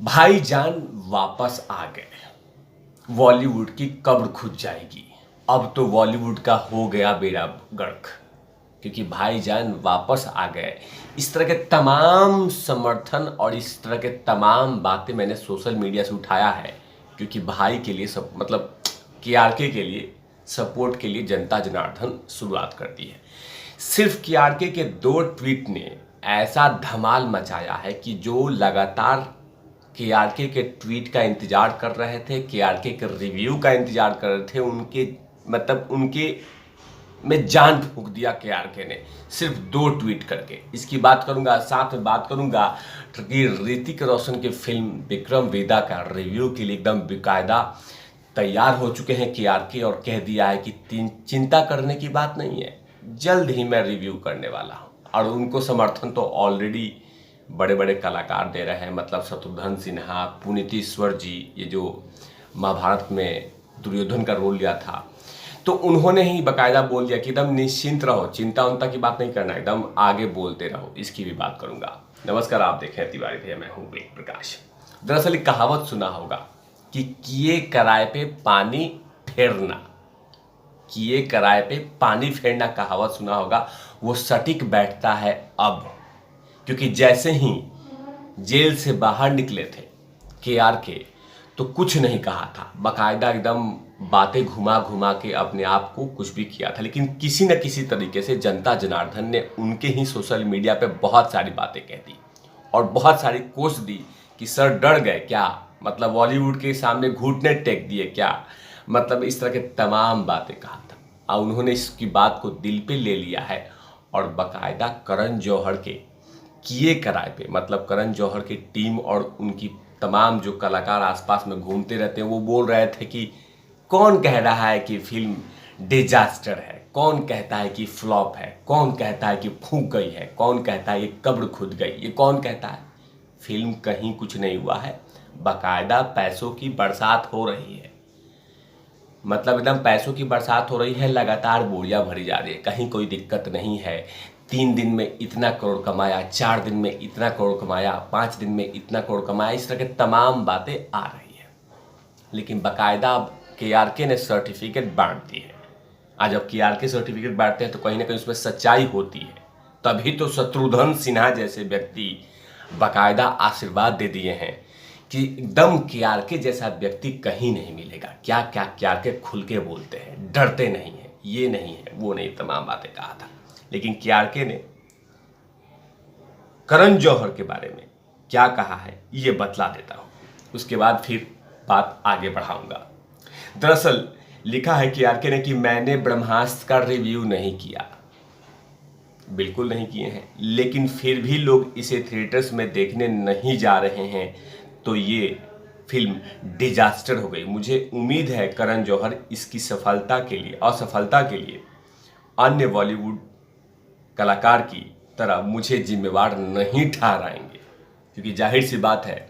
भाईजान वापस आ गए। बॉलीवुड की कब्र खुद जाएगी। अब तो बॉलीवुड का हो गया बेड़ा गर्क, क्योंकि भाईजान वापस आ गए। इस तरह के तमाम समर्थन और इस तरह के तमाम बातें मैंने सोशल मीडिया से उठाया है, क्योंकि भाई के लिए सब मतलब केआरके के लिए सपोर्ट के लिए जनता जनार्दन शुरुआत कर दी है। सिर्फ केआरके के 2 ट्वीट ने ऐसा धमाल मचाया है कि जो लगातार केआरके के ट्वीट का इंतजार कर रहे थे, केआरके के रिव्यू का इंतजार कर रहे थे, उनके में जान फूंक दिया केआरके ने सिर्फ 2 ट्वीट करके। इसकी बात करूंगा, साथ में बात करूंगा कि ऋतिक रोशन की फिल्म विक्रम वेदा का रिव्यू के लिए एकदम बेकायदा तैयार हो चुके हैं केआरके, और कह दिया है कि चिंता करने की बात नहीं है, जल्द ही मैं रिव्यू करने वाला हूं। और उनको समर्थन तो ऑलरेडी बड़े बड़े कलाकार दे रहे हैं, मतलब शत्रुघ्न सिन्हा, पुनीत ईश्वर जी, ये जो महाभारत में दुर्योधन का रोल लिया था, तो उन्होंने ही बकायदा बोल दिया कि एकदम निश्चिंत रहो, चिंता उनता की बात नहीं करना, एकदम आगे बोलते रहो। इसकी भी बात करूंगा। नमस्कार, आप देख रहे हैं तिवारी भैया, मैं हूं वेद प्रकाश। दरअसल एक कहावत सुना होगा कि किए कराए पे पानी फेरना, किए कराए पे पानी फेरना कहावत सुना होगा। वो सटीक बैठता है अब, क्योंकि जैसे ही जेल से बाहर निकले थे केआरके, तो कुछ नहीं कहा था, बकायदा एकदम बातें घुमा घुमा के अपने आप को कुछ भी किया था, लेकिन किसी न किसी तरीके से जनता जनार्दन ने उनके ही सोशल मीडिया पे बहुत सारी बातें कह दी और बहुत सारी कोस दी कि सर डर गए क्या, मतलब बॉलीवुड के सामने घुटने टेक दिए क्या, मतलब इस तरह के तमाम बातें कहा था। और उन्होंने इसकी बात को दिल पे ले लिया है और बकायदा करण जौहर के किए कराए पे, मतलब करण जौहर की टीम और उनकी तमाम जो कलाकार आसपास में घूमते रहते हैं, वो बोल रहे थे कि कौन कह रहा है कि फिल्म डिजास्टर है, कौन कहता है कि फ्लॉप है, कौन कहता है कि फूंक गई है, कौन कहता है ये कब्र खुद गई, ये कौन कहता है। फिल्म कहीं कुछ नहीं हुआ है, बकायदा पैसों की बरसात हो रही है, मतलब एकदम पैसों की बरसात हो रही है, लगातार बोरियां भरी जा रही है, कहीं कोई दिक्कत नहीं है। 3 दिन में इतना करोड़ कमाया, 4 दिन में इतना करोड़ कमाया, 5 दिन में इतना करोड़ कमाया, इस तरह के तमाम बातें आ रही है। लेकिन बकायदा अब केआरके ने सर्टिफिकेट बांट दी है। आज जब केआरके सर्टिफिकेट बांटते हैं तो कहीं ना कहीं उसमें सच्चाई होती है, तभी तो शत्रुघ्न सिन्हा जैसे व्यक्ति बकायदा आशीर्वाद दे दिए हैं कि एकदम केआरके जैसा व्यक्ति कहीं नहीं मिलेगा। क्या क्या केआरके खुल के बोलते हैं, डरते नहीं है, ये नहीं है वो नहीं, तमाम बातें कहा था। लेकिन केआरके ने करण जौहर के बारे में क्या कहा है ये बतला देता हूं, उसके बाद फिर बात आगे बढ़ाऊंगा। दरअसल लिखा है केआरके ने कि मैंने ब्रह्मास्त्र का रिव्यू नहीं किया, बिल्कुल नहीं किए हैं, लेकिन फिर भी लोग इसे थिएटर्स में देखने नहीं जा रहे हैं, तो ये फिल्म डिजास्टर हो गई। मुझे उम्मीद है करण जौहर इसकी सफलता के लिए, असफलता के लिए अन्य बॉलीवुड कलाकार की तरह मुझे जिम्मेवार नहीं ठहराएंगे, क्योंकि जाहिर सी बात है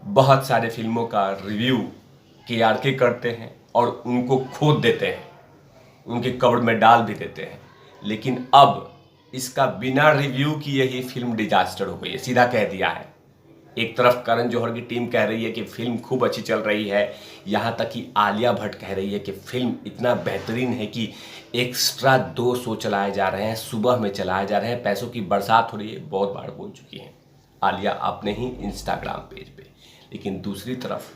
बहुत सारे फिल्मों का रिव्यू केआरके करते हैं और उनको खोद देते हैं, उनके कब्र में डाल भी देते हैं। लेकिन अब इसका बिना रिव्यू किए ही फिल्म डिजास्टर हो गई है, सीधा कह दिया है। एक तरफ करण जौहर की टीम कह रही है कि फिल्म खूब अच्छी चल रही है, यहाँ तक कि आलिया भट्ट कह रही है कि फिल्म इतना बेहतरीन है कि एक्स्ट्रा 2 शो चलाए जा रहे हैं, सुबह में चलाए जा रहे हैं, पैसों की बरसात हो रही है, बहुत बार बोल चुकी हैं आलिया अपने ही इंस्टाग्राम पेज पे। लेकिन दूसरी तरफ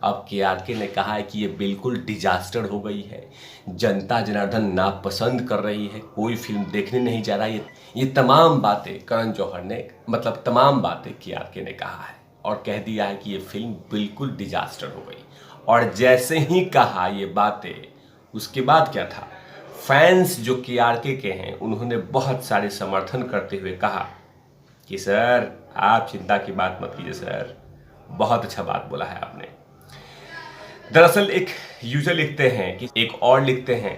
अब केआरके ने कहा है कि ये बिल्कुल डिजास्टर हो गई है, जनता जनार्दन नापसंद कर रही है, कोई फिल्म देखने नहीं जा रहा है। ये तमाम बातें करण जौहर ने, मतलब तमाम बातें केआरके ने कहा है और कह दिया है कि ये फिल्म बिल्कुल डिजास्टर हो गई। और जैसे ही कहा ये बातें, उसके बाद क्या था, फैंस जो केआरके के हैं उन्होंने बहुत सारे समर्थन करते हुए कहा कि सर आप चिंता की बात मत कीजिए सर, बहुत अच्छा बात बोला है आपने। दरअसल एक यूजर लिखते हैं कि एक और लिखते हैं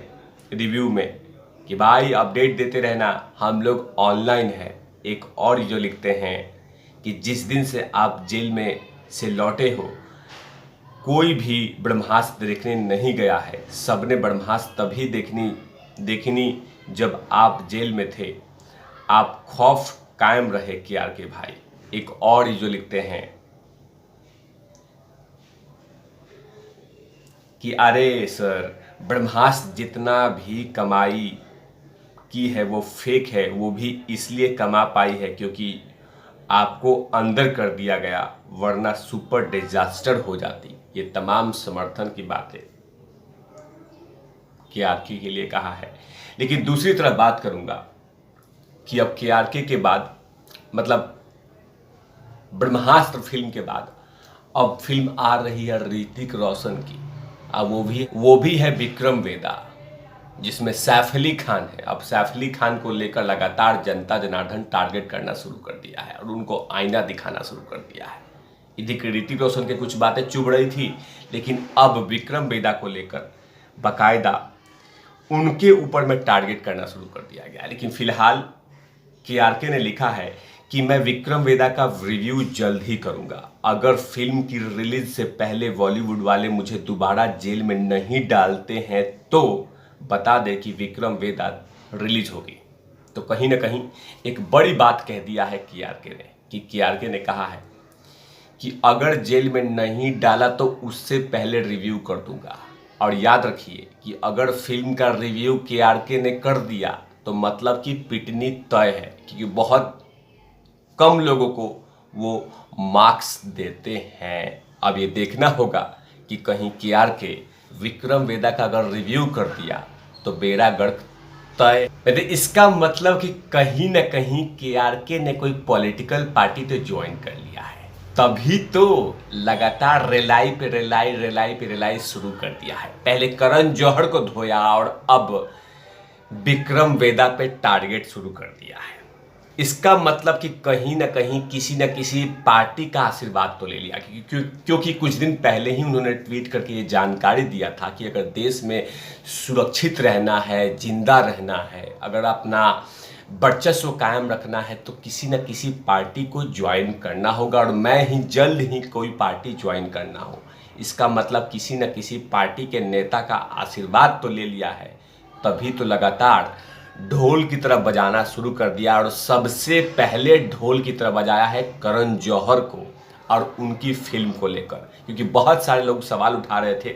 रिव्यू में कि भाई अपडेट देते रहना, हम लोग ऑनलाइन है। एक और यूजर लिखते हैं कि जिस दिन से आप जेल में से लौटे हो, कोई भी ब्रह्मास्त्र देखने नहीं गया है, सबने ब्रह्मास्त्र तभी देखनी जब आप जेल में थे, आप खौफ कायम रहे केआरके भाई। एक और यूजर लिखते हैं कि अरे सर, ब्रह्मास्त्र जितना भी कमाई की है वो फेक है, वो भी इसलिए कमा पाई है क्योंकि आपको अंदर कर दिया गया, वरना सुपर डिजास्टर हो जाती। ये तमाम समर्थन की बातें केआरके के लिए कहा है। लेकिन दूसरी तरफ बात करूंगा कि अब केआरके के बाद, मतलब ब्रह्मास्त्र फिल्म के बाद, अब फिल्म आ रही है ऋतिक रोशन की। अब वो भी है विक्रम वेदा, जिसमें सैफ अली खान है। अब सैफ अली खान को लेकर लगातार जनता जनार्दन टारगेट करना शुरू कर दिया है और उनको आईना दिखाना शुरू कर दिया है। यदि ऋतिक रोशन के कुछ बातें चुभ रही थी, लेकिन अब विक्रम वेदा को लेकर बाकायदा उनके ऊपर में टारगेट करना शुरू कर दिया गया। लेकिन फिलहाल केआरके ने लिखा है कि मैं विक्रम वेदा का रिव्यू जल्द ही करूंगा। अगर फिल्म की रिलीज से पहले बॉलीवुड वाले मुझे दोबारा जेल में नहीं डालते हैं तो बता दें कि विक्रम वेदा रिलीज होगी। तो कहीं ना कहीं एक बड़ी बात कह दिया है केआरके ने कहा है कि अगर जेल में नहीं डाला तो उससे पहले रिव्यू कर दूंगा। और याद रखिए कि अगर फिल्म का रिव्यू केआरके ने कर दिया तो मतलब कि पिटनी तय है, क्योंकि बहुत कम लोगों को वो मार्क्स देते हैं। अब ये देखना होगा कि कहीं केआरके विक्रम वेदा का अगर रिव्यू कर दिया तो बेड़ा गर्क तय। इसका मतलब कि कहीं ना कहीं केआरके ने कोई पॉलिटिकल पार्टी तो ज्वाइन कर लिया है, तभी तो लगातार रेलाई पे रेलाई शुरू कर दिया है। पहले करण जौहर को धोया और अब विक्रम वेदा पे टारगेट शुरू कर दिया है। इसका मतलब कि कहीं ना कहीं किसी न किसी पार्टी का आशीर्वाद तो ले लिया, क्योंकि कुछ दिन पहले ही उन्होंने ट्वीट करके ये जानकारी दिया था कि अगर देश में सुरक्षित रहना है, जिंदा रहना है, अगर अपना वर्चस्व कायम रखना है तो किसी न किसी पार्टी को ज्वाइन करना होगा और मैं ही जल्द ही कोई पार्टी ज्वाइन करना हो। इसका मतलब किसी न किसी पार्टी के नेता का आशीर्वाद तो ले लिया है, तभी तो लगातार ढोल की तरफ बजाना शुरू कर दिया। और सबसे पहले ढोल की तरफ बजाया है करण जौहर को और उनकी फिल्म को लेकर, क्योंकि बहुत सारे लोग सवाल उठा रहे थे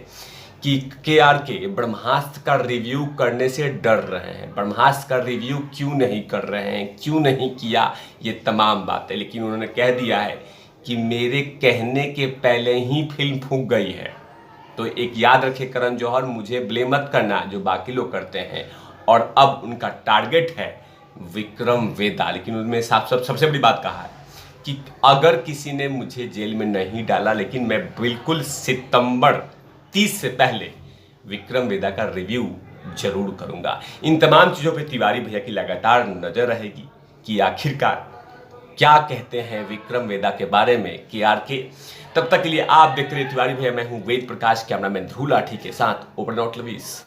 कि केआरके ब्रह्मास्त्र का रिव्यू करने से डर रहे हैं, ब्रह्मास्त्र का रिव्यू क्यों नहीं कर रहे हैं, क्यों नहीं किया, ये तमाम बातें। लेकिन उन्होंने कह दिया है कि मेरे कहने के पहले ही फिल्म फूंक गई है। तो एक याद रखे करण जौहर, मुझे ब्लेम मत करना जो बाकी लोग करते हैं। और अब उनका टारगेट है विक्रम वेदा। लेकिन उनमें सबसे बड़ी बात कहा है कि अगर किसी ने मुझे जेल में नहीं डाला, लेकिन मैं बिल्कुल सितंबर 30 से पहले विक्रम वेदा का रिव्यू जरूर करूंगा। इन तमाम चीज़ों पे तिवारी भैया की लगातार नजर रहेगी कि आखिरकार क्या कहते हैं विक्रम वेदा के बारे में केआरके। तब तक के लिए आप देखते रहिए तिवारी भैया। मैं हूं वेद प्रकाश, कैमरामैन ध्रुव लाठी के साथ ओपन आउट लवीज।